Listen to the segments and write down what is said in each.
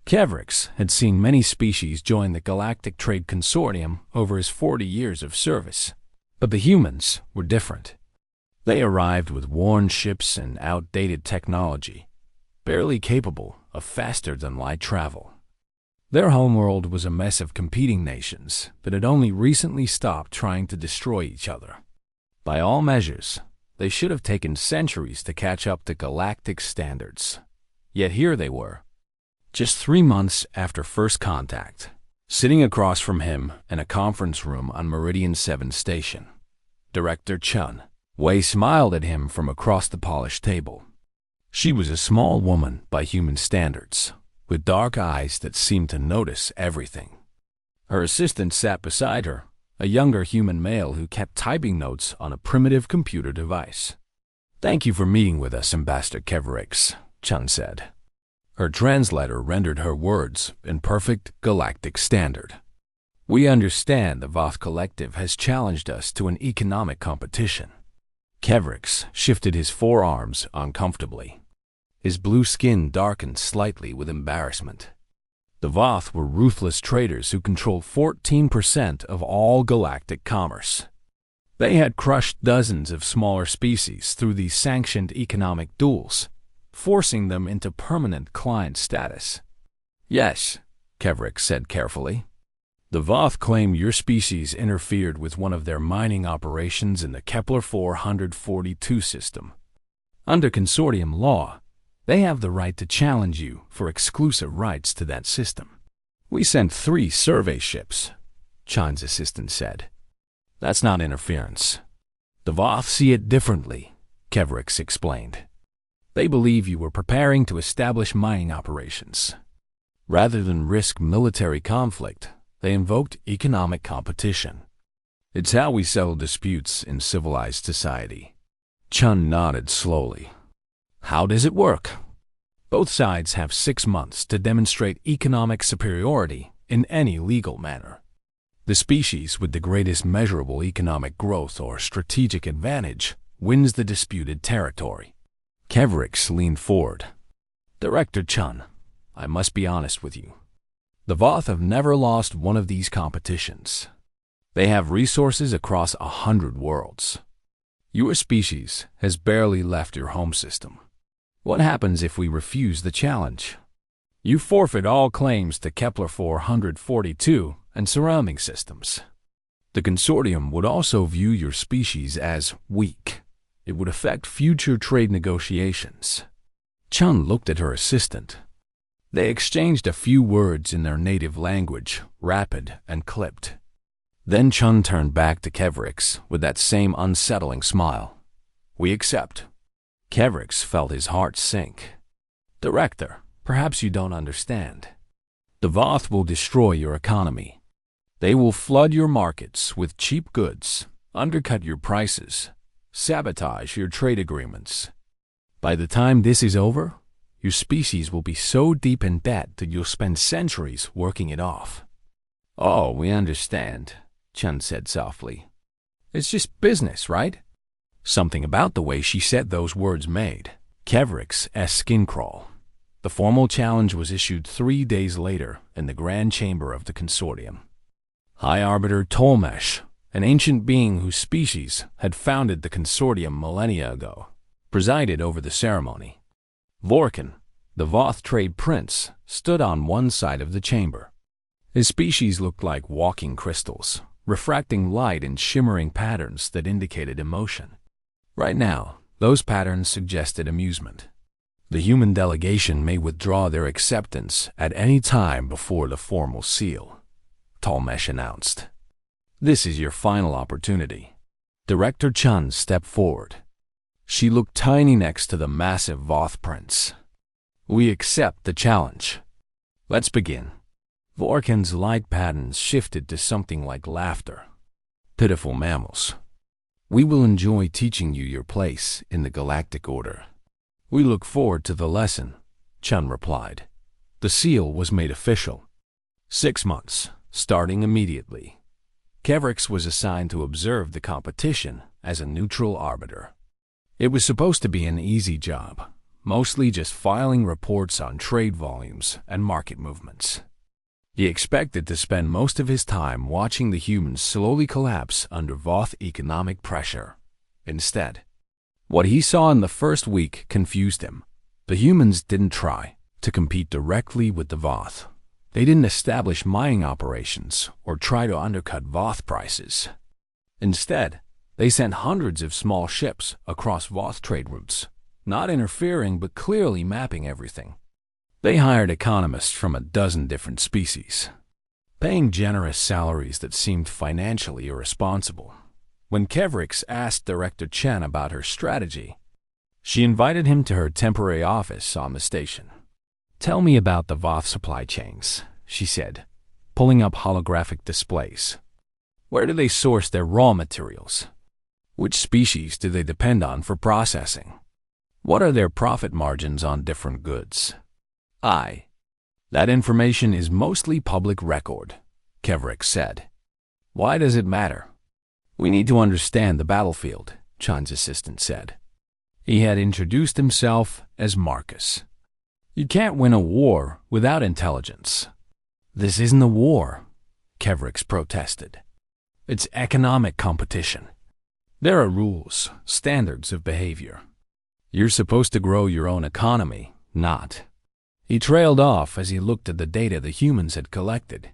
Kevrix had seen many species join the Galactic Trade Consortium over his 40 years of service, but the humans were different. They arrived with worn ships and outdated technology, barely capable of faster-than-light travel. Their homeworld was a mess of competing nations that had only recently stopped trying to destroy each other. By all measures, they should have taken centuries to catch up to galactic standards. Yet here they were, just 3 months after first contact, sitting across from him in a conference room on Meridian 7 Station. Director Chun Wei smiled at him from across the polished table. She was a small woman by human standards, with dark eyes that seemed to notice everything. Her assistant sat beside her, a younger human male who kept typing notes on a primitive computer device. "Thank you for meeting with us, Ambassador Kevrix," Chun said. Her translator rendered her words in perfect galactic standard. "We understand the Voth Collective has challenged us to an economic competition." Kevrix shifted his forearms uncomfortably. His blue skin darkened slightly with embarrassment. The Voth were ruthless traders who controlled 14% of all galactic commerce. They had crushed dozens of smaller species through these sanctioned economic duels, forcing them into permanent client status. "Yes," Kevrix said carefully. "The Voth claim your species interfered with one of their mining operations in the Kepler 442 system. Under consortium law, they have the right to challenge you for exclusive rights to that system." "We sent 3 survey ships," Chun's assistant said. "That's not interference." "The Voth see it differently," Kevrix explained. "They believe you were preparing to establish mining operations. Rather than risk military conflict, they invoked economic competition. It's how we settle disputes in civilized society." Chun nodded slowly. "How does it work?" "Both sides have 6 months to demonstrate economic superiority in any legal manner. The species with the greatest measurable economic growth or strategic advantage wins the disputed territory." Kevrix leaned forward. "Director Chun, I must be honest with you. The Voth have never lost one of these competitions. They have resources across 100 worlds. Your species has barely left your home system. What happens if we refuse the challenge? You forfeit all claims to Kepler 442 and surrounding systems. The consortium would also view your species as weak. It would affect future trade negotiations." Chun looked at her assistant. They exchanged a few words in their native language, rapid and clipped. Then Chun turned back to Kevrix with that same unsettling smile. "We accept." Kevrix felt his heart sink. "Director, perhaps you don't understand. The Voth will destroy your economy. They will flood your markets with cheap goods, undercut your prices, sabotage your trade agreements. By the time this is over, your species will be so deep in debt that you'll spend centuries working it off." "Oh, we understand," Chun said softly. "It's just business, right?" Something about the way she said those words made Kevrix's skin crawl. The formal challenge was issued 3 days later in the Grand Chamber of the Consortium. High Arbiter Tolmesh, an ancient being whose species had founded the Consortium millennia ago, presided over the ceremony. Vorkin, the Voth trade prince, stood on one side of the chamber. His species looked like walking crystals, refracting light in shimmering patterns that indicated emotion. Right now, those patterns suggested amusement. The human delegation may withdraw their acceptance at any time before the formal seal, Tolmesh announced. "This is your final opportunity." Director Chun stepped forward. She looked tiny next to the massive Voth prince. "We accept the challenge. Let's begin." Vorkin's light patterns shifted to something like laughter. "Pitiful mammals. We will enjoy teaching you your place in the galactic order." "We look forward to the lesson," Chun replied. The seal was made official. 6 months, starting immediately. Kevrix was assigned to observe the competition as a neutral arbiter. It was supposed to be an easy job, mostly just filing reports on trade volumes and market movements. He expected to spend most of his time watching the humans slowly collapse under Voth economic pressure. Instead, what he saw in the first week confused him. The humans didn't try to compete directly with the Voth. They didn't establish mining operations or try to undercut Voth prices. Instead, they sent hundreds of small ships across Voth trade routes, not interfering but clearly mapping everything. They hired economists from a dozen different species, paying generous salaries that seemed financially irresponsible. When Kevrix asked Director Chen about her strategy, she invited him to her temporary office on the station. "Tell me about the Voth supply chains," she said, pulling up holographic displays. "Where do they source their raw materials? Which species do they depend on for processing? What are their profit margins on different goods?" That information is mostly public record," Kevrix said. "Why does it matter?" "We need to understand the battlefield," Chan's assistant said. He had introduced himself as Marcus. "You can't win a war without intelligence." "This isn't a war," Kevrix protested. "It's economic competition. There are rules, standards of behavior. You're supposed to grow your own economy, not." He trailed off as he looked at the data the humans had collected.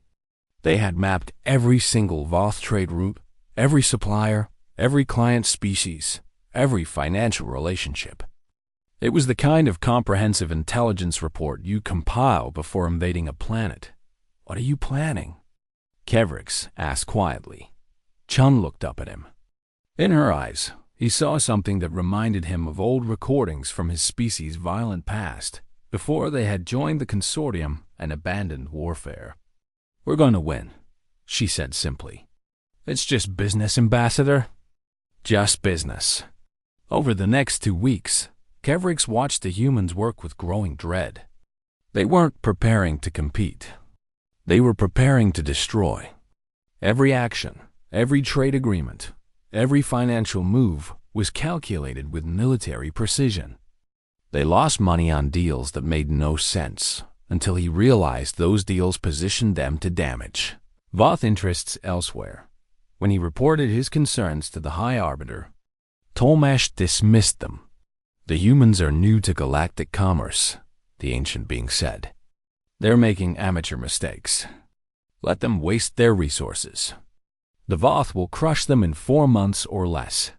They had mapped every single Voth trade route, every supplier, every client species, every financial relationship. It was the kind of comprehensive intelligence report you compile before invading a planet. "What are you planning?" Kevrix asked quietly. Chun looked up at him. In her eyes, he saw something that reminded him of old recordings from his species' violent past, before they had joined the consortium and abandoned warfare. "We're going to win," she said simply. "It's just business, Ambassador." Just business. Over the next 2 weeks, Kevrix watched the humans work with growing dread. They weren't preparing to compete. They were preparing to destroy. Every action, every trade agreement, every financial move was calculated with military precision. They lost money on deals that made no sense until he realized those deals positioned them to damage Voth interests elsewhere. When he reported his concerns to the High Arbiter, Tolmash dismissed them. "The humans are new to galactic commerce," the ancient being said. "They're making amateur mistakes. Let them waste their resources. The Voth will crush them in 4 months or less."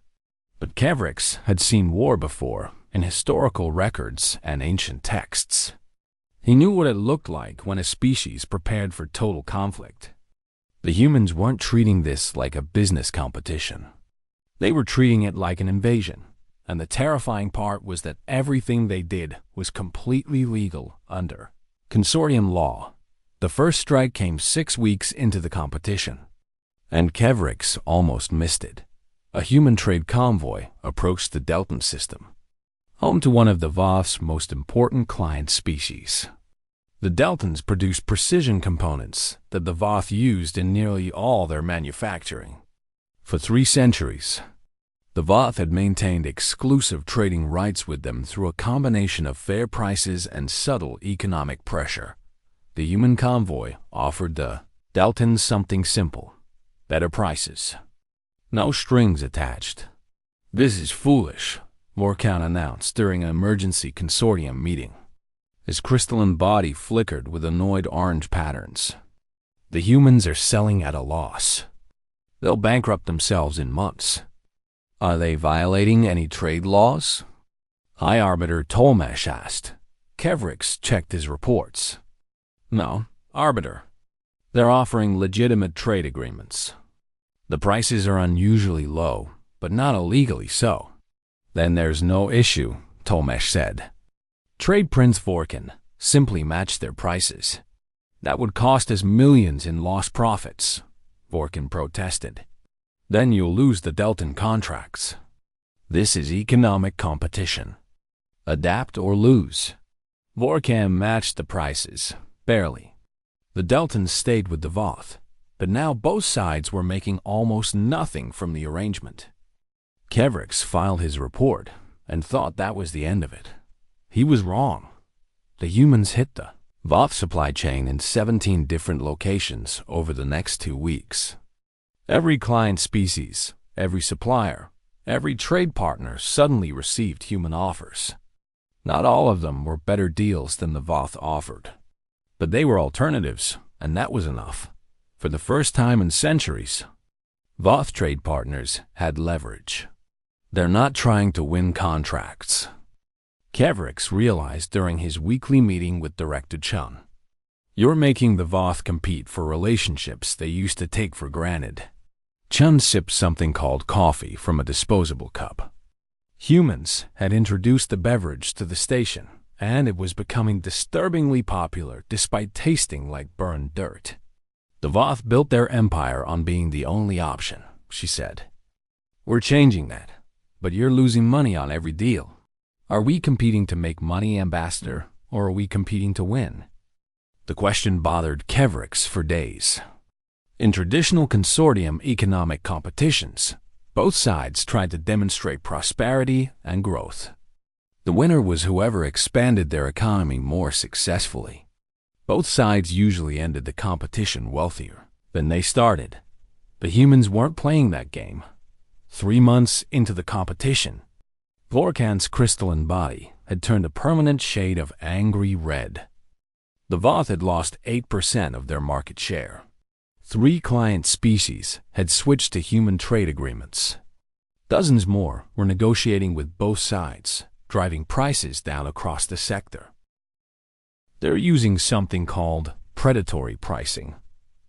But Kevrix had seen war before in historical records and ancient texts. He knew what it looked like when a species prepared for total conflict. The humans weren't treating this like a business competition. They were treating it like an invasion, and the terrifying part was that everything they did was completely legal under consortium law. The first strike came 6 weeks into the competition, and Kevrix almost missed it. A human trade convoy approached the Deltan system, home to one of the Voth's most important client species. The Deltans produced precision components that the Voth used in nearly all their manufacturing. For 3 centuries, the Voth had maintained exclusive trading rights with them through a combination of fair prices and subtle economic pressure. The human convoy offered the Deltans something simple: better prices. No strings attached. "This is foolish," Vorkan announced during an emergency consortium meeting. His crystalline body flickered with annoyed orange patterns. "The humans are selling at a loss. They'll bankrupt themselves in months." "Are they violating any trade laws?" High Arbiter Tolmash asked. Kevrix checked his reports. "No, Arbiter. They're offering legitimate trade agreements. The prices are unusually low, but not illegally so." "Then there's no issue," Tolmash said. "Trade Prince Vorkan simply matched their prices. That would cost us millions in lost profits," Vorkan protested. "Then you'll lose the Deltan contracts. This is economic competition. Adapt or lose." Vorkan matched the prices, barely. The Deltans stayed with the Voth, but now both sides were making almost nothing from the arrangement. Kevrix filed his report and thought that was the end of it. He was wrong. The humans hit the Voth supply chain in 17 different locations over the next 2 weeks. Every client species, every supplier, every trade partner suddenly received human offers. Not all of them were better deals than the Voth offered, but they were alternatives, and that was enough. For the first time in centuries, Voth trade partners had leverage. They're not trying to win contracts. Kevrix realized during his weekly meeting with Director Chun. You're making the Voth compete for relationships they used to take for granted. Chun sipped something called coffee from a disposable cup. Humans had introduced the beverage to the station, and it was becoming disturbingly popular despite tasting like burned dirt. The Voth built their empire on being the only option, she said. We're changing that, but you're losing money on every deal. Are we competing to make money, Ambassador, or are we competing to win? The question bothered Kevrix for days. In traditional consortium economic competitions, both sides tried to demonstrate prosperity and growth. The winner was whoever expanded their economy more successfully. Both sides usually ended the competition wealthier than they started. The humans weren't playing that game. 3 months into the competition, Vorkan's crystalline body had turned a permanent shade of angry red. The Voth had lost 8% of their market share. 3 client species had switched to human trade agreements. Dozens more were negotiating with both sides, driving prices down across the sector. They're using something called predatory pricing,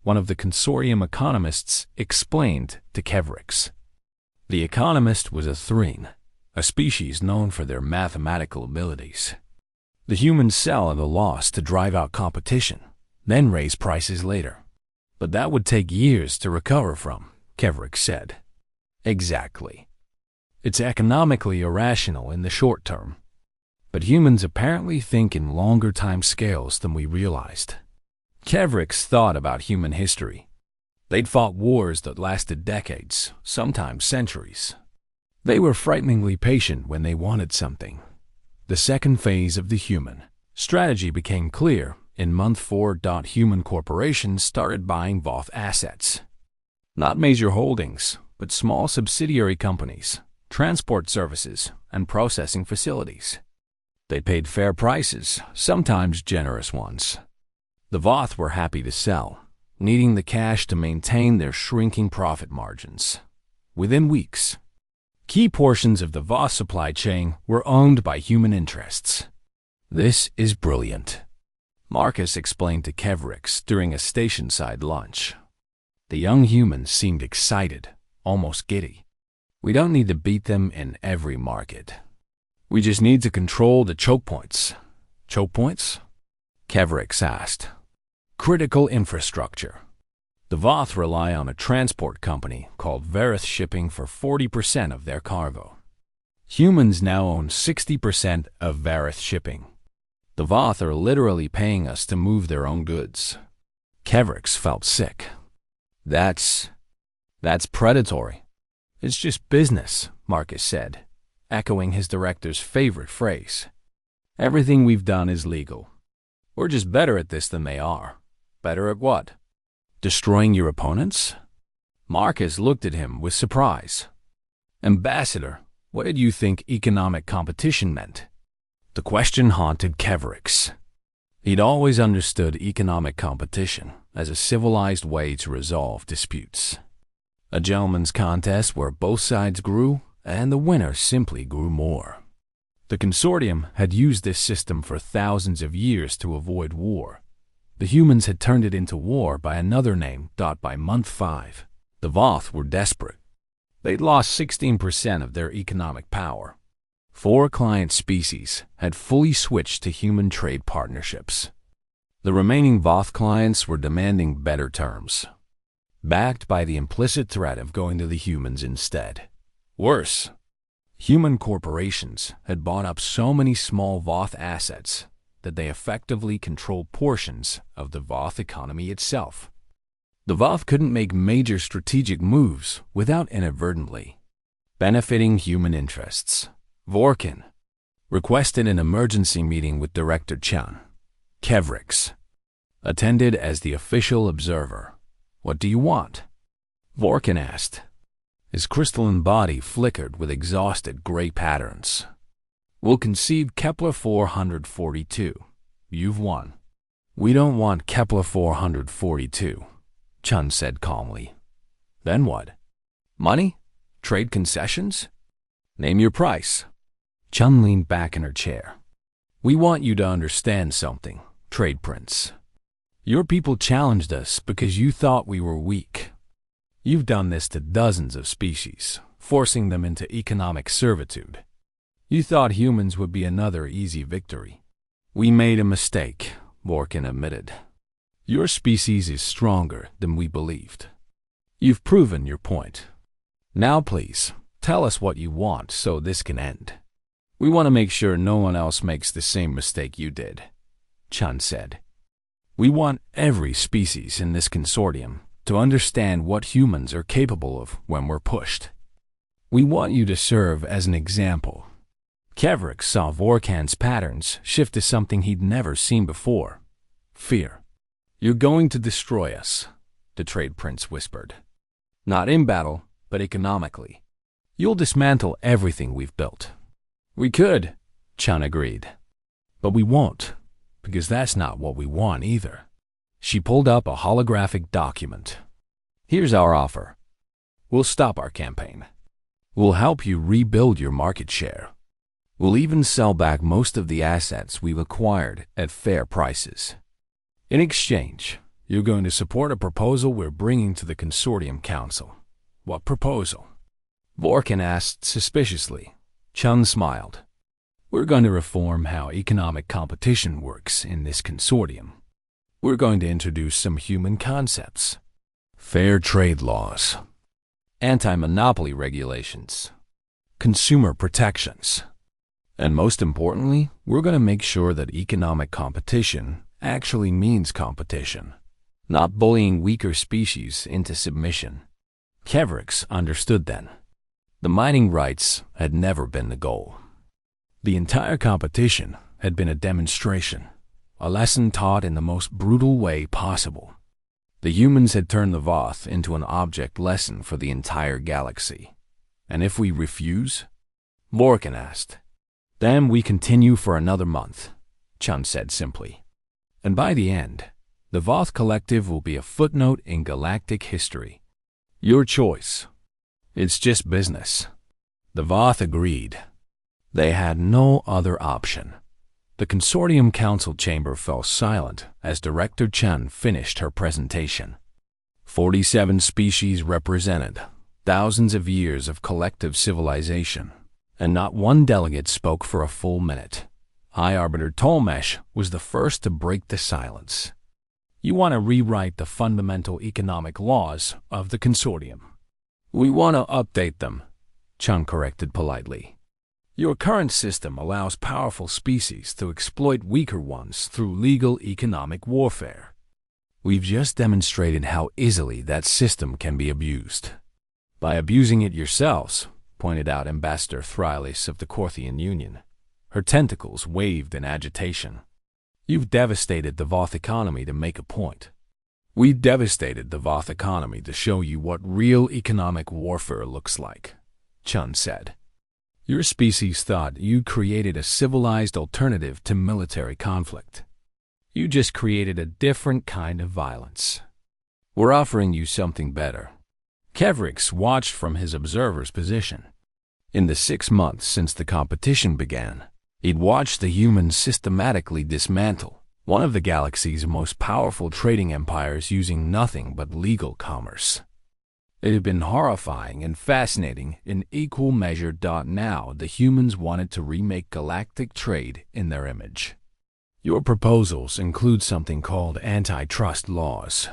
one of the consortium economists explained to Kevrix. The economist was a Threne, a species known for their mathematical abilities. The humans sell at a loss to drive out competition, then raise prices later. But that would take years to recover from, Kevrix said. Exactly. It's economically irrational in the short term. But humans apparently think in longer time scales than we realized. Kevrix thought about human history. They'd fought wars that lasted decades, sometimes centuries. They were frighteningly patient when they wanted something. The second phase of the human strategy became clear in month 4. Human corporations started buying Voth assets. Not major holdings, but small subsidiary companies, transport services, and processing facilities. They paid fair prices, sometimes generous ones. The Voth were happy to sell, needing the cash to maintain their shrinking profit margins. Within weeks, key portions of the Voth supply chain were owned by human interests. This is brilliant, Marcus explained to Kevrix during a station-side lunch. The young humans seemed excited, almost giddy. We don't need to beat them in every market. We just need to control the choke points. Choke points? Kevrix asked. Critical infrastructure. The Voth rely on a transport company called Verith Shipping for 40% of their cargo. Humans now own 60% of Verith Shipping. The Voth are literally paying us to move their own goods. Kevrix felt sick. That's predatory. It's just business, Marcus said, echoing his director's favorite phrase. Everything we've done is legal. We're just better at this than they are. Better at what? Destroying your opponents? Marcus looked at him with surprise. Ambassador, what did you think economic competition meant? The question haunted Kevrix. He'd always understood economic competition as a civilized way to resolve disputes. A gentleman's contest where both sides grew and the winner simply grew more. The consortium had used this system for thousands of years to avoid war. The humans had turned it into war by another name. By month 5, the Voth were desperate. They'd lost 16% of their economic power. 4 client species had fully switched to human trade partnerships. The remaining Voth clients were demanding better terms, backed by the implicit threat of going to the humans instead. Worse, human corporations had bought up so many small Voth assets that they effectively controlled portions of the Voth economy itself. The Voth couldn't make major strategic moves without inadvertently benefiting human interests. Vorkan, Requested an emergency meeting with Director Chan. Kevrix attended as the official observer. What do you want? Vorkin asked. His crystalline body flickered with exhausted gray patterns. We'll concede Kepler 442. You've won. We don't want Kepler 442, Chun said calmly. Then what? Money? Trade concessions? Name your price. Chun leaned back in her chair. We want you to understand something, Trade Prince. Your people challenged us because you thought we were weak. You've done this to dozens of species, forcing them into economic servitude. You thought humans would be another easy victory. We made a mistake, Vorkin admitted. Your species is stronger than we believed. You've proven your point. Now please, tell us what you want so this can end. We want to make sure no one else makes the same mistake you did, Chun said. We want every species in this consortium to understand what humans are capable of when we're pushed. We want you to serve as an example. Kevrix saw Vorkan's patterns shift to something he'd never seen before. Fear. You're going to destroy us, the Trade Prince whispered. Not in battle, but economically. You'll dismantle everything we've built. We could, Chun agreed. But we won't, because that's not what we want either. She pulled up a holographic document. Here's our offer. We'll stop our campaign. We'll help you rebuild your market share. We'll even sell back most of the assets we've acquired at fair prices. In exchange, you're going to support a proposal we're bringing to the Consortium Council. What proposal? Vorkin asked suspiciously. Chun smiled. We're going to reform how economic competition works in this consortium. We're going to introduce some human concepts. Fair trade laws. Anti-monopoly regulations. Consumer protections. And most importantly, we're going to make sure that economic competition actually means competition, not bullying weaker species into submission. Kevrix understood then. The mining rights had never been the goal. The entire competition had been a demonstration, a lesson taught in the most brutal way possible. The humans had turned the Voth into an object lesson for the entire galaxy. And if we refuse? Vorkin asked. Then we continue for another month, Chun said simply. And by the end, the Voth Collective will be a footnote in galactic history. Your choice. It's just business. The Voth agreed. They had no other option. The Consortium Council chamber fell silent as Director Chen finished her presentation. 47 species represented, thousands of years of collective civilization, and not one delegate spoke for a full minute. High Arbiter Tolmesh was the first to break the silence. You want to rewrite the fundamental economic laws of the Consortium. We want to update them, Chung corrected politely. Your current system allows powerful species to exploit weaker ones through legal economic warfare. We've just demonstrated how easily that system can be abused. By abusing it yourselves, pointed out Ambassador Thrylis of the Corthian Union. Her tentacles waved in agitation. You've devastated the Voth economy to make a point. We've devastated the Voth economy to show you what real economic warfare looks like, Chun said. Your species thought you created a civilized alternative to military conflict. You just created a different kind of violence. We're offering you something better. Kevrix watched from his observer's position. In the 6 months since the competition began, he'd watched the humans systematically dismantle one of the galaxy's most powerful trading empires using nothing but legal commerce. It had been horrifying and fascinating in equal measure. Now the humans wanted to remake galactic trade in their image. Your proposals include something called antitrust laws,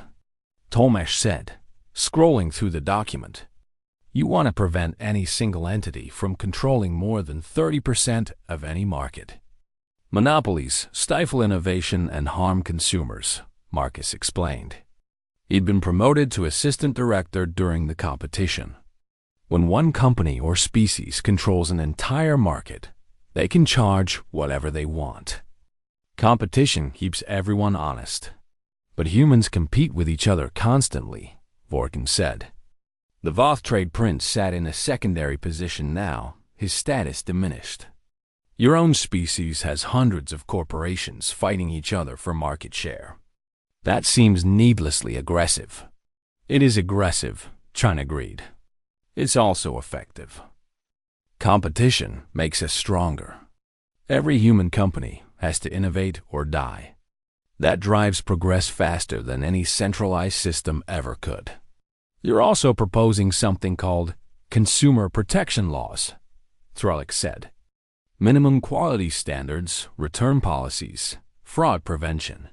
Tolmesh said, scrolling through the document. You want to prevent any single entity from controlling more than 30% of any market. Monopolies stifle innovation and harm consumers, Marcus explained. He'd been promoted to assistant director during the competition. When one company or species controls an entire market, They can charge whatever they want. Competition keeps everyone honest. But humans compete with each other constantly, Vorkin said. The Voth trade prince sat in a secondary position now, his status diminished. Your own species has hundreds of corporations fighting each other for market share. That seems needlessly aggressive. It is aggressive, Chun agreed. It's also effective. Competition makes us stronger. Every human company has to innovate or die. That drives progress faster than any centralized system ever could. You're also proposing something called consumer protection laws, Thralik said. Minimum quality standards, return policies, fraud prevention.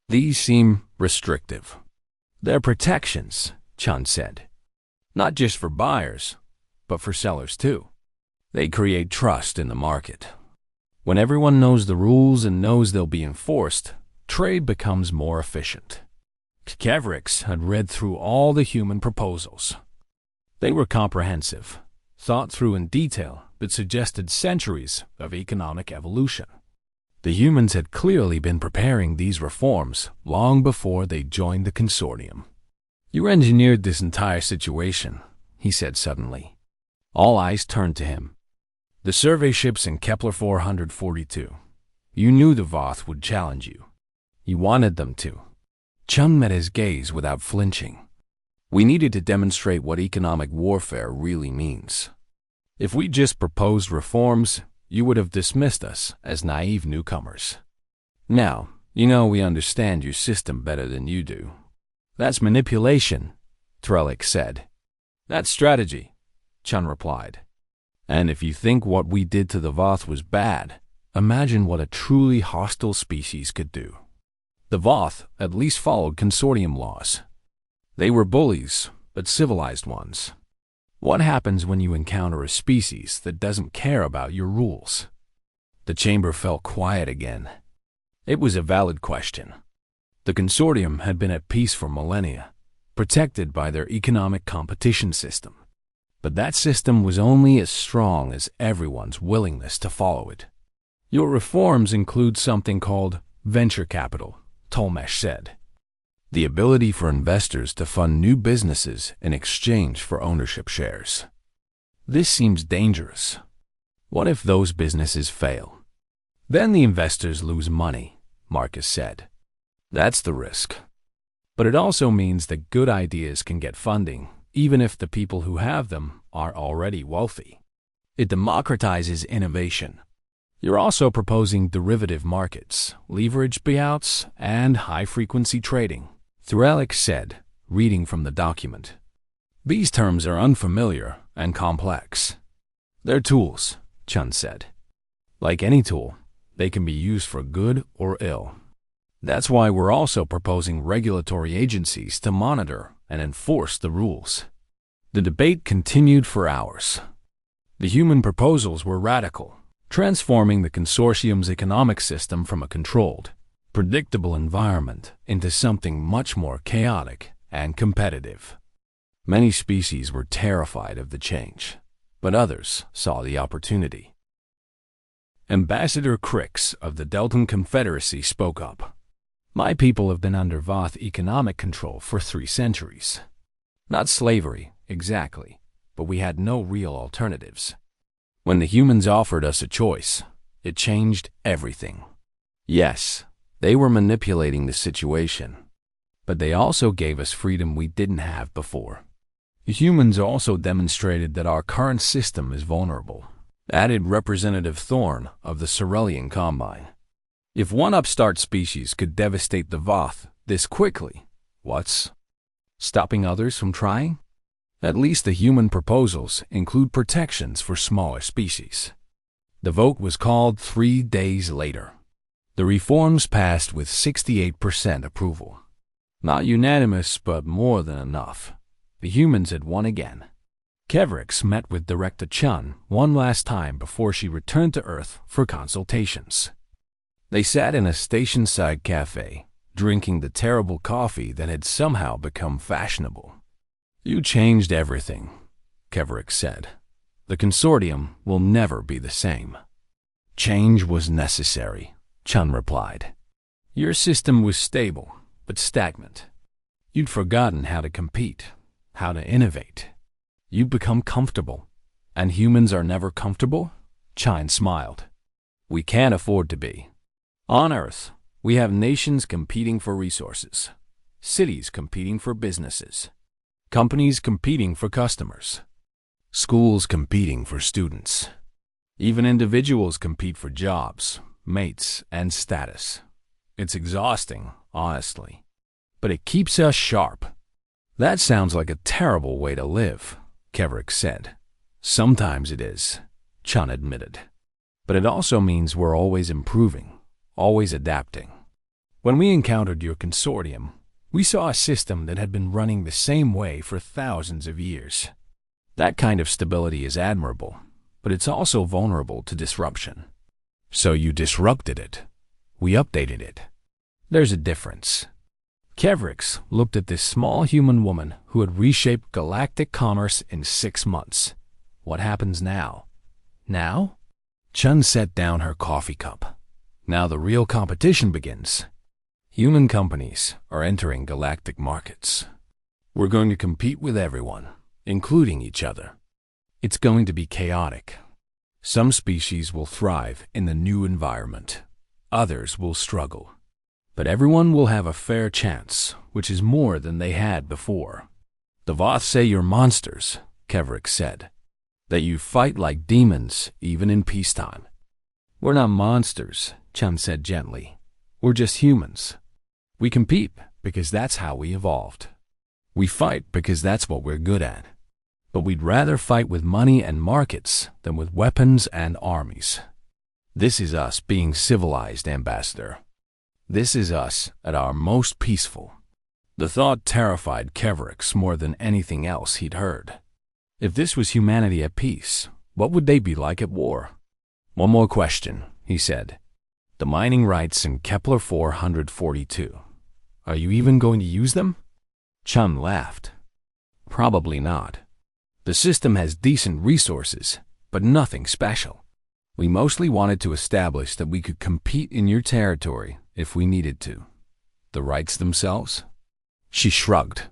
These seem restrictive. They're protections, Chun said. Not just for buyers, but for sellers too. They create trust in the market. When everyone knows the rules and knows they'll be enforced, trade becomes more efficient. Kevrix had read through all the human proposals. They were comprehensive, thought through in detail, but suggested centuries of economic evolution. The humans had clearly been preparing these reforms long before they joined the consortium. You engineered this entire situation, he said suddenly. All eyes turned to him. The survey ships in Kepler 442. You knew the Voth would challenge you. You wanted them to. Chun met his gaze without flinching. We needed to demonstrate what economic warfare really means. If we just proposed reforms, you would have dismissed us as naive newcomers. Now, you know we understand your system better than you do. That's manipulation, Trellick said. That's strategy, Chun replied. And if you think what we did to the Voth was bad, imagine what a truly hostile species could do. The Voth at least followed consortium laws. They were bullies, but civilized ones. What happens when you encounter a species that doesn't care about your rules? The chamber fell quiet again. It was a valid question. The consortium had been at peace for millennia, protected by their economic competition system. But that system was only as strong as everyone's willingness to follow it. Your reforms include something called venture capital, Tolmesh said. The ability for investors to fund new businesses in exchange for ownership shares. This seems dangerous. What if those businesses fail? Then the investors lose money, Marcus said. That's the risk. But it also means that good ideas can get funding, even if the people who have them are already wealthy. It democratizes innovation. You're also proposing derivative markets, leverage buyouts, and high-frequency trading, Thurelic said, reading from the document. These terms are unfamiliar and complex. They're tools, Chun said. Like any tool, they can be used for good or ill. That's why we're also proposing regulatory agencies to monitor and enforce the rules. The debate continued for hours. The human proposals were radical, transforming the consortium's economic system from a controlled, predictable environment into something much more chaotic and competitive. Many species were terrified of the change, but others saw the opportunity. Ambassador Crix of the Deltan Confederacy spoke up. My people have been under Voth economic control for 3 centuries. Not slavery, exactly, but we had no real alternatives. When the humans offered us a choice, it changed everything. Yes, they were manipulating the situation, but they also gave us freedom we didn't have before. The humans also demonstrated that our current system is vulnerable, added Representative Thorne of the Cerulean Combine. If one upstart species could devastate the Voth this quickly, what's stopping others from trying? At least the human proposals include protections for smaller species. The vote was called 3 days later. The reforms passed with 68% approval. Not unanimous, but more than enough. The humans had won again. Kevrix met with Director Chun one last time before she returned to Earth for consultations. They sat in a station-side cafe, drinking the terrible coffee that had somehow become fashionable. You changed everything, Kevrix said. The consortium will never be the same. Change was necessary, Chun replied. Your system was stable, but stagnant. You'd forgotten how to compete, how to innovate. You'd become comfortable. And humans are never comfortable? Chun smiled. We can't afford to be. On Earth, we have nations competing for resources, cities competing for businesses, companies competing for customers, schools competing for students. Even individuals compete for jobs, mates, and status. It's exhausting, honestly, but it keeps us sharp. That sounds like a terrible way to live, Kevrick said. Sometimes it is, Chun admitted. But it also means we're always improving, always adapting. When we encountered your consortium, we saw a system that had been running the same way for thousands of years. That kind of stability is admirable, but it's also vulnerable to disruption. So you disrupted it. We updated it. There's a difference. Kevrix looked at this small human woman who had reshaped galactic commerce in 6 months. What happens now? Now? Chun set down her coffee cup. Now the real competition begins. Human companies are entering galactic markets. We're going to compete with everyone, including each other. It's going to be chaotic. Some species will thrive in the new environment. Others will struggle. But everyone will have a fair chance, which is more than they had before. The Voth say you're monsters, Kevrick said. That you fight like demons, even in peacetime. We're not monsters, Chun said gently. We're just humans. We compete because that's how we evolved. We fight because that's what we're good at. But we'd rather fight with money and markets than with weapons and armies. This is us being civilized, Ambassador. This is us at our most peaceful. The thought terrified Kevrix more than anything else he'd heard. If this was humanity at peace, what would they be like at war? One more question, he said. The mining rights in Kepler 442. Are you even going to use them? Chun laughed. Probably not. The system has decent resources, but nothing special. We mostly wanted to establish that we could compete in your territory if we needed to. The rights themselves? She shrugged.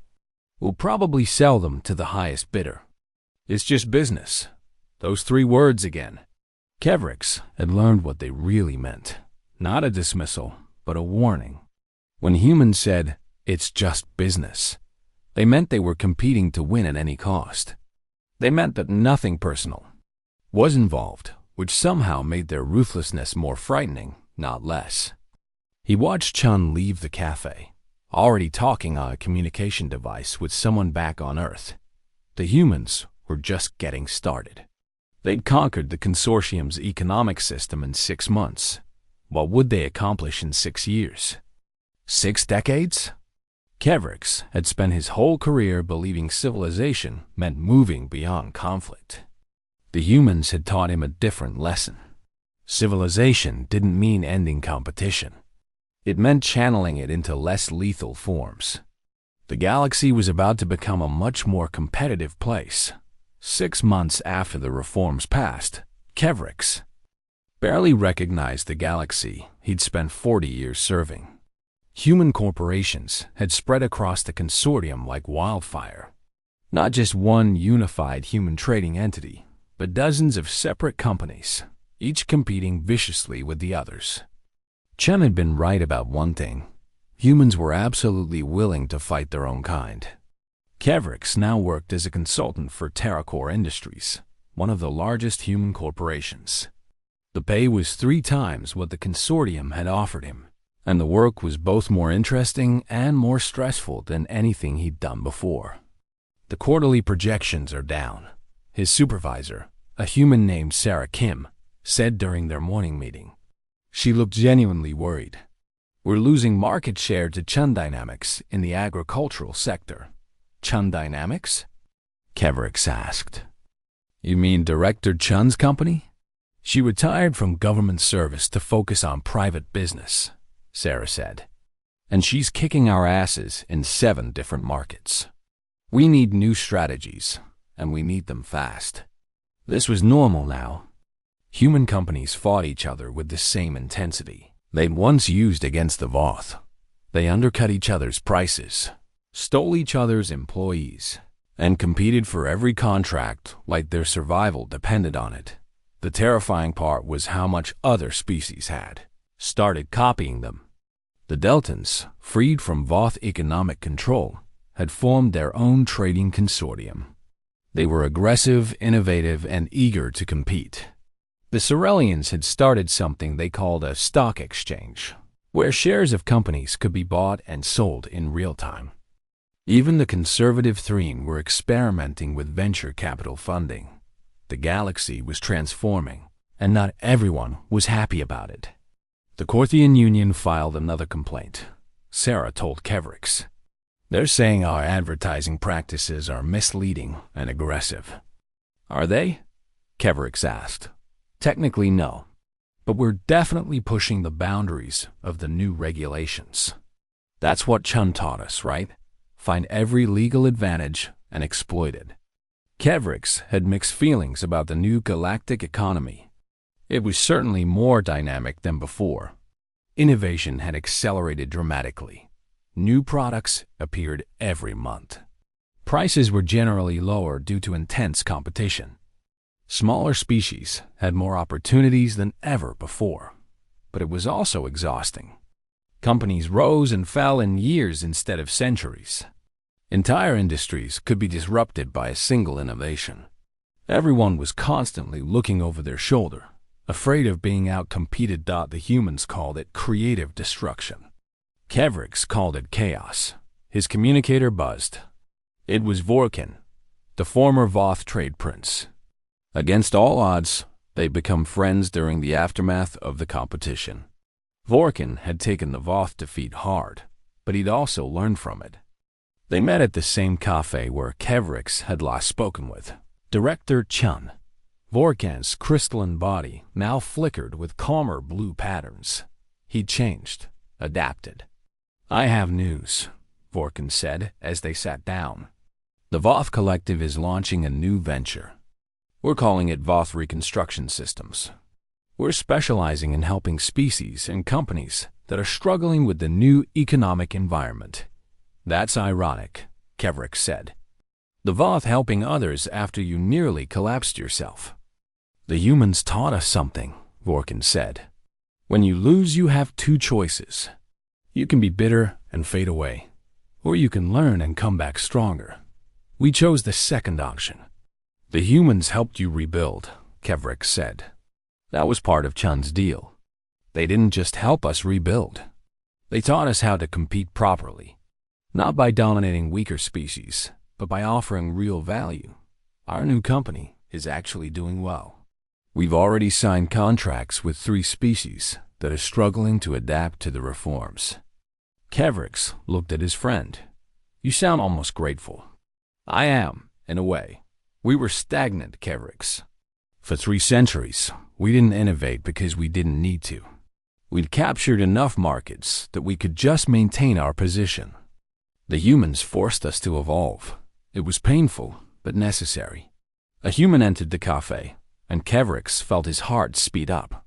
We'll probably sell them to the highest bidder. It's just business. Those 3 words again. Kevrix had learned what they really meant. Not a dismissal, but a warning. When humans said, it's just business, they meant they were competing to win at any cost. They meant that nothing personal was involved, which somehow made their ruthlessness more frightening, not less. He watched Chun leave the cafe, already talking on a communication device with someone back on Earth. The humans were just getting started. They'd conquered the consortium's economic system in 6 months. What would they accomplish in 6 years? 6 decades? Kevrix had spent his whole career believing civilization meant moving beyond conflict. The humans had taught him a different lesson. Civilization didn't mean ending competition. It meant channeling it into less lethal forms. The galaxy was about to become a much more competitive place. 6 months after the reforms passed, Kevrix barely recognized the galaxy he'd spent 40 years serving. Human corporations had spread across the consortium like wildfire. Not just one unified human trading entity, but dozens of separate companies, each competing viciously with the others. Chun had been right about one thing. Humans were absolutely willing to fight their own kind. Kevrix now worked as a consultant for TerraCore Industries, one of the largest human corporations. The pay was 3 times what the consortium had offered him, and the work was both more interesting and more stressful than anything he'd done before. The quarterly projections are down, his supervisor, a human named Sarah Kim, said during their morning meeting. She looked genuinely worried. We're losing market share to Chun Dynamics in the agricultural sector. Chun Dynamics? Kevrix asked. You mean Director Chun's company? She retired from government service to focus on private business, Sarah said. And she's kicking our asses in 7 different markets. We need new strategies, and we need them fast. This was normal now. Human companies fought each other with the same intensity they'd once used against the Voth. They undercut each other's prices, stole each other's employees, and competed for every contract like their survival depended on it. The terrifying part was how much other species had started copying them. The Deltans, freed from Voth economic control, had formed their own trading consortium. They were aggressive, innovative, and eager to compete. The Cerellians had started something they called a stock exchange, where shares of companies could be bought and sold in real time. Even the conservative Threen were experimenting with venture capital funding. The galaxy was transforming, and not everyone was happy about it. The Corthian Union filed another complaint. Sarah told Kevrix, "They're saying our advertising practices are misleading and aggressive." "Are they?" Kevrix asked. "Technically, no. But we're definitely pushing the boundaries of the new regulations. That's what Chun taught us, right? Find every legal advantage and exploit it." Kevrix had mixed feelings about the new galactic economy. It was certainly more dynamic than before. Innovation had accelerated dramatically. New products appeared every month. Prices were generally lower due to intense competition. Smaller species had more opportunities than ever before, but it was also exhausting. Companies rose and fell in years instead of centuries. Entire industries could be disrupted by a single innovation. Everyone was constantly looking over their shoulder, afraid of being outcompeted. The humans called it creative destruction. Kevrix called it chaos. His communicator buzzed. It was Vorkin, the former Voth trade prince. Against all odds, they'd become friends during the aftermath of the competition. Vorkin had taken the Voth defeat hard, but he'd also learned from it. They met at the same cafe where Kevrix had last spoken with Director Chun. Vorkin's crystalline body now flickered with calmer blue patterns. He'd changed, adapted. "I have news," Vorkin said as they sat down. "The Voth Collective is launching a new venture. We're calling it Voth Reconstruction Systems. We're specializing in helping species and companies that are struggling with the new economic environment." "That's ironic," Kevrix said. "The Voth helping others after you nearly collapsed yourself." "The humans taught us something," Vorkin said. "When you lose, you have two choices. You can be bitter and fade away, or you can learn and come back stronger. We chose the second option." "The humans helped you rebuild," Kevrix said. "That was part of Chun's deal. They didn't just help us rebuild. They taught us how to compete properly. Not by dominating weaker species, but by offering real value. Our new company is actually doing well. We've already signed contracts with 3 species that are struggling to adapt to the reforms." Kevrix looked at his friend. "You sound almost grateful." "I am, in a way. We were stagnant, Kevrix. For 3 centuries, we didn't innovate because we didn't need to. We'd captured enough markets that we could just maintain our position. The humans forced us to evolve. It was painful, but necessary." A human entered the cafe, and Kevrix felt his heart speed up.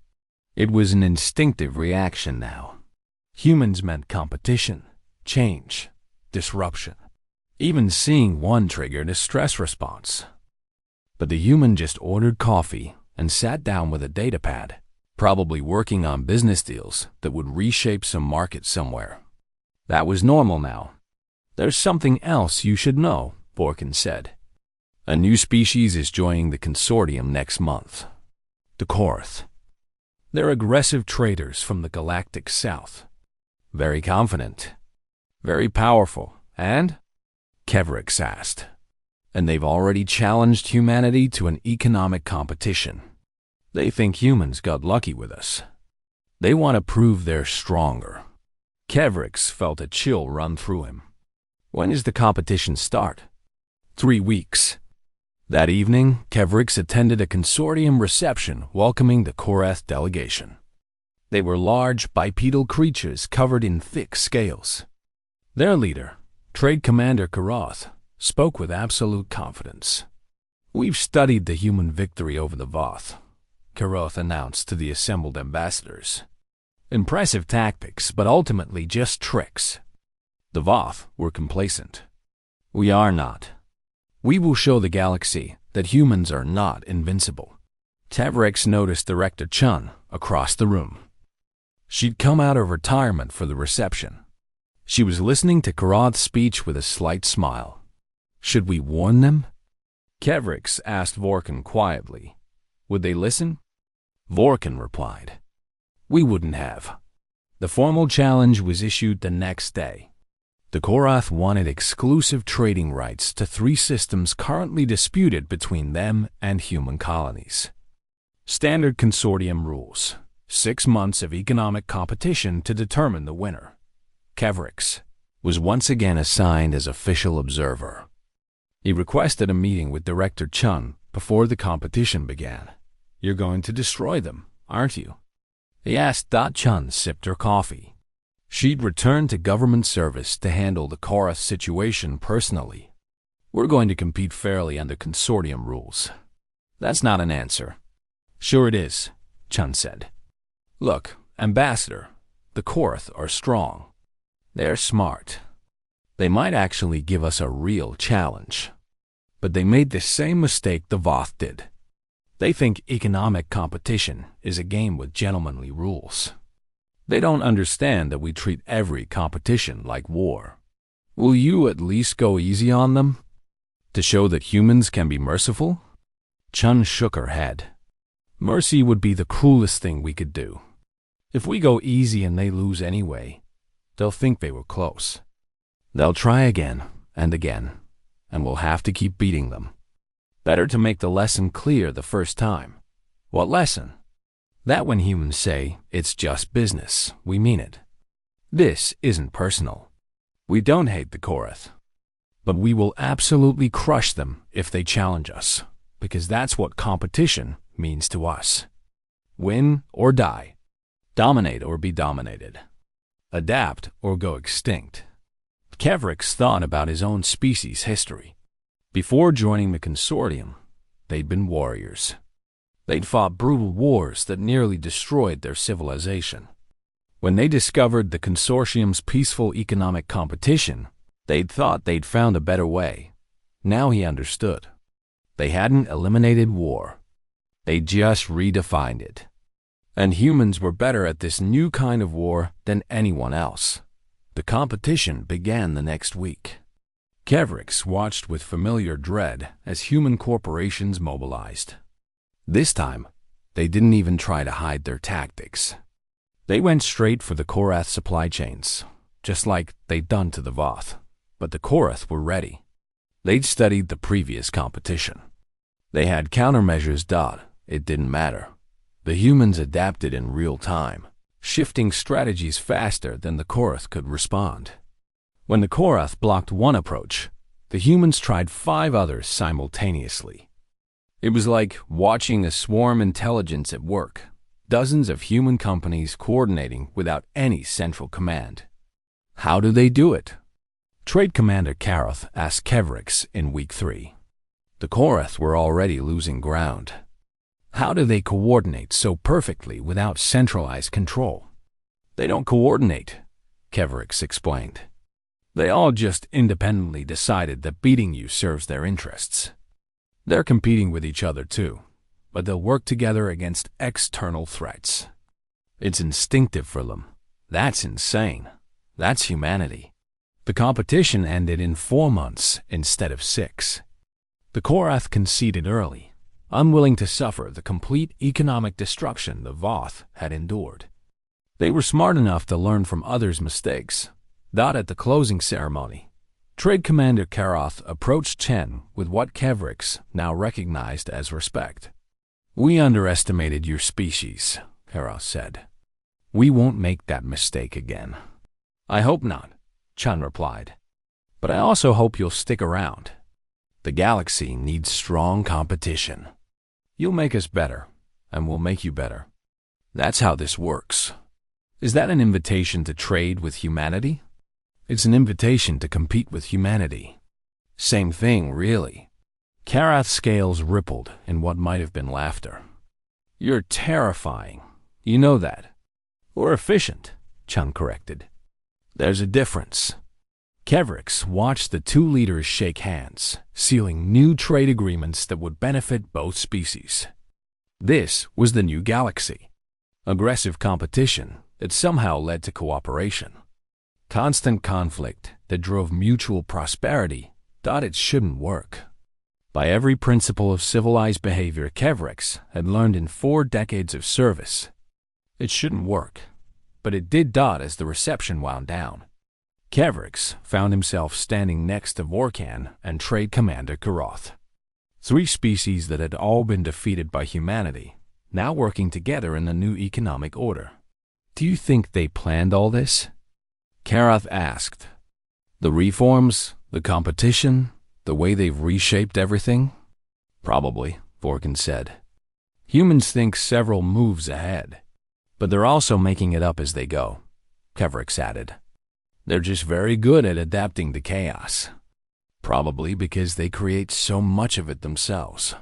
It was an instinctive reaction now. Humans meant competition, change, disruption. Even seeing one triggered a stress response. But the human just ordered coffee and sat down with a datapad, probably working on business deals that would reshape some market somewhere. That was normal now. "There's something else you should know," Vorkin said. "A new species is joining the consortium next month. The Korth. They're aggressive traders from the galactic south. Very confident. Very powerful. And?" Kevrix asked. "And they've already challenged humanity to an economic competition. They think humans got lucky with us. They want to prove they're stronger." Kevrix felt a chill run through him. "When does the competition start?" 3 weeks. That evening, Kevrix attended a consortium reception welcoming the Koreth delegation. They were large, bipedal creatures covered in thick scales. Their leader, Trade Commander Karoth, spoke with absolute confidence. "We've studied the human victory over the Voth. Karoth announced to the assembled ambassadors. Impressive tactics, but ultimately just tricks. The Voth were complacent. We are not. We will show the galaxy that humans are not invincible. Tavrex noticed Director Chun across the room. She'd come out of retirement for the reception. She was listening to Karoth's speech with a slight smile. Should we warn them? Kevrix asked Vorkin quietly. Would they listen? Vorkin replied. We wouldn't have. The formal challenge was issued the next day. The Korath wanted exclusive trading rights to 3 systems currently disputed between them and human colonies. Standard consortium rules. 6 months of economic competition to determine the winner. Kevrix was once again assigned as official observer. He requested a meeting with Director Chun before the competition began. You're going to destroy them, aren't you? He asked. Chun sipped her coffee. She'd returned to government service to handle the Korath situation personally. We're going to compete fairly under consortium rules. That's not an answer. Sure it is, Chun said. Look, Ambassador, the Korath are strong. They're smart. They might actually give us a real challenge. But they made the same mistake the Voth did. They think economic competition is a game with gentlemanly rules. They don't understand that we treat every competition like war. Will you at least go easy on them? To show that humans can be merciful? Chun shook her head. Mercy would be the cruelest thing we could do. If we go easy and they lose anyway, they'll think they were close. They'll try again and again, and we'll have to keep beating them. Better to make the lesson clear the first time. What lesson? That when humans say, it's just business, we mean it. This isn't personal. We don't hate the Korath. But we will absolutely crush them if they challenge us, because that's what competition means to us. Win or die. Dominate or be dominated. Adapt or go extinct. Kevrix thought about his own species' history. Before joining the consortium, they'd been warriors. They'd fought brutal wars that nearly destroyed their civilization. When they discovered the consortium's peaceful economic competition, they'd thought they'd found a better way. Now he understood. They hadn't eliminated war. They just redefined it. And humans were better at this new kind of war than anyone else. The competition began the next week. Kevrix watched with familiar dread as human corporations mobilized. This time, they didn't even try to hide their tactics. They went straight for the Korath supply chains, just like they'd done to the Voth. But the Korath were ready. They'd studied the previous competition. They had countermeasures. It didn't matter. The humans adapted in real time, shifting strategies faster than the Korath could respond. When the Korath blocked one approach, the humans tried 5 others simultaneously. It was like watching a swarm intelligence at work, dozens of human companies coordinating without any central command. How do they do it? Trade Commander Karoth asked Kevrix in week 3. The Korath were already losing ground. How do they coordinate so perfectly without centralized control? They don't coordinate, Kevrix explained. They all just independently decided that beating you serves their interests. They're competing with each other too, but they'll work together against external threats. It's instinctive for them. That's insane. That's humanity. The competition ended in 4 months instead of 6. The Korath conceded early, unwilling to suffer the complete economic destruction the Voth had endured. They were smart enough to learn from others' mistakes. At the closing ceremony, Trade Commander Karoth approached Chen with what Kevrix now recognized as respect. We underestimated your species, Karoth said. We won't make that mistake again. I hope not, Chen replied. But I also hope you'll stick around. The galaxy needs strong competition. You'll make us better, and we'll make you better. That's how this works. Is that an invitation to trade with humanity? It's an invitation to compete with humanity. Same thing, really. Karoth's scales rippled in what might have been laughter. You're terrifying. You know that. Or efficient, Chung corrected. There's a difference. Kevrix watched the two leaders shake hands, sealing new trade agreements that would benefit both species. This was the new galaxy. Aggressive competition that somehow led to cooperation. Constant conflict that drove mutual prosperity thought it shouldn't work. By every principle of civilized behavior Kevrix had learned in 4 decades of service, it shouldn't work, but it did dot as the reception wound down. Kevrix found himself standing next to Vorkan and Trade Commander Karoth. 3 species that had all been defeated by humanity, now working together in a new economic order. Do you think they planned all this? Karoth asked. The reforms, the competition, the way they've reshaped everything? Probably, Vorkan said. Humans think several moves ahead, but they're also making it up as they go, Kevrix added. They're just very good at adapting to chaos. Probably because they create so much of it themselves.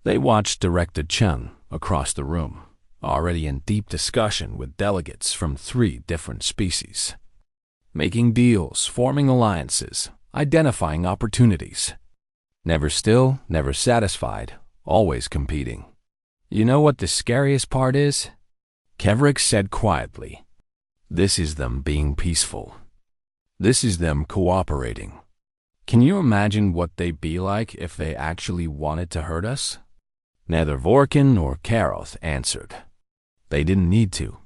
They watched Director Chung across the room, already in deep discussion with delegates from 3 different species. Making deals, forming alliances, identifying opportunities. Never still, never satisfied, always competing. You know what the scariest part is? Kevrix said quietly. This is them being peaceful. This is them cooperating. Can you imagine what they'd be like if they actually wanted to hurt us? Neither Vorkan nor Karoth answered. They didn't need to.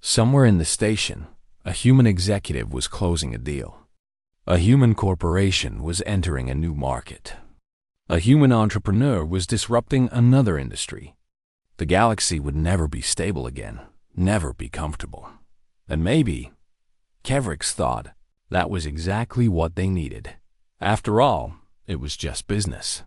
Somewhere in the station, a human executive was closing a deal. A human corporation was entering a new market. A human entrepreneur was disrupting another industry. The galaxy would never be stable again, never be comfortable. And maybe, Kevrix thought, that was exactly what they needed. After all, it was just business.